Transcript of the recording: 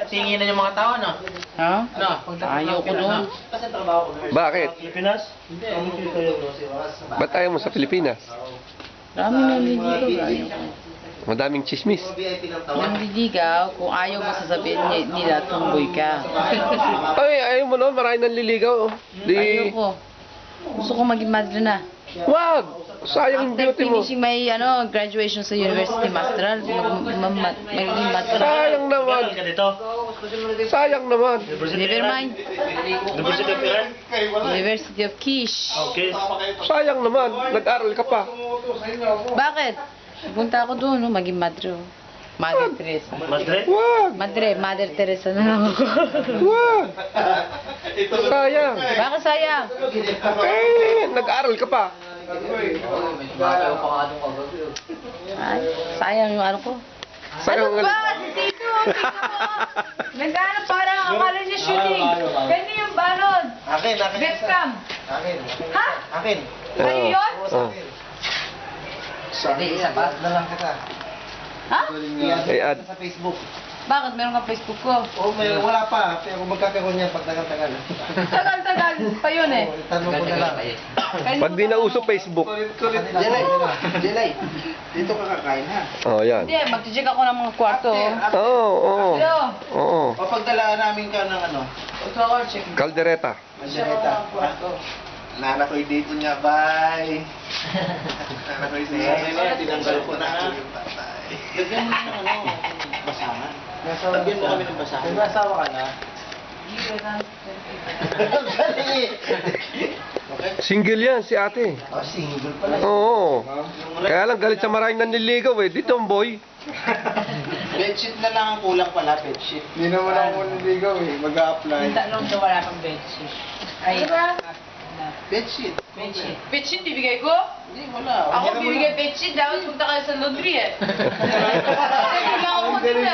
tinginan yung mga tao, no? Ha? No? Ayoko doon. Bakit? Pilipinas? Ba't ayaw mo sa Pilipinas? Dami nanliligaw. Ayoko. Madaming chismis. Nanliligaw, kung ayaw mo sasabihin nila, tumboy ka. Ay, ayaw mo noon, marami nanliligaw. Ayoko. Gusto ko maging madre na. Wag! Sayang yung After beauty mo. finishing my graduation sa University Masteral, magiging madre na. Sayang naman. Ka dito? Sayang naman. Never mind. University of Iran? University of Kish. Okay. Sayang naman. Nag-aral ka pa. Bakit? Punta ako doon, no? Maging madre. Mother Teresa. Madre? Wag! Mother Teresa na lang ako. Wag! Sayang. Bakit sayang? Eh, nag-aral ka pa. Ay, sayang yung ano ko. Sayang Ano ba? Si Tito, nag-ano parang akala niya shooting. Ganyan yung balon. Akin. Webcam. Akin. Ha? Akin. Sa'yo yun? Oh. Hindi, isa pa. Dalang kita. Ha? Ay, ad. Sa Facebook. Bakit? Meron ka Facebook ko. Oh, wala pa. Pero magkakaroon niya pag tagal-tagal. Tagal pa yun eh. Tanong ko na lang. Pag di na uso Facebook. Jelay. Dito ka kakain, ha? Oh, yan. Hindi, mag-check ako ng mga kwarto. Oo, oo. Hello? Oo. O pagdalaan namin ka ng ano? Mag-check. Kaldereta. Mandareta. Nana ko'y dito niya, bye. Nana ko'y dito. Tinanggal ko na. Lagyan mo ng ano, basahan. Lagyan mo kami ng basahan. May asawa ka na? Okay? Single yan, si ate. Oh, single pala. Oo. Kaya lang galit sa maraming nanliligaw eh. Di tomboy. Bedsheet na lang ang kulang pala, bedsheet. Hindi naman ako naligaw eh. Mag-a-apply. Tanong na wala kang bedsheet. Ay, Bedsheet. bedsheet bibigay ko? Hindi, wala. Ako bibigay bedsheet, dapat punta kayo sa laundry eh. Kasi bigla ako mag-isa.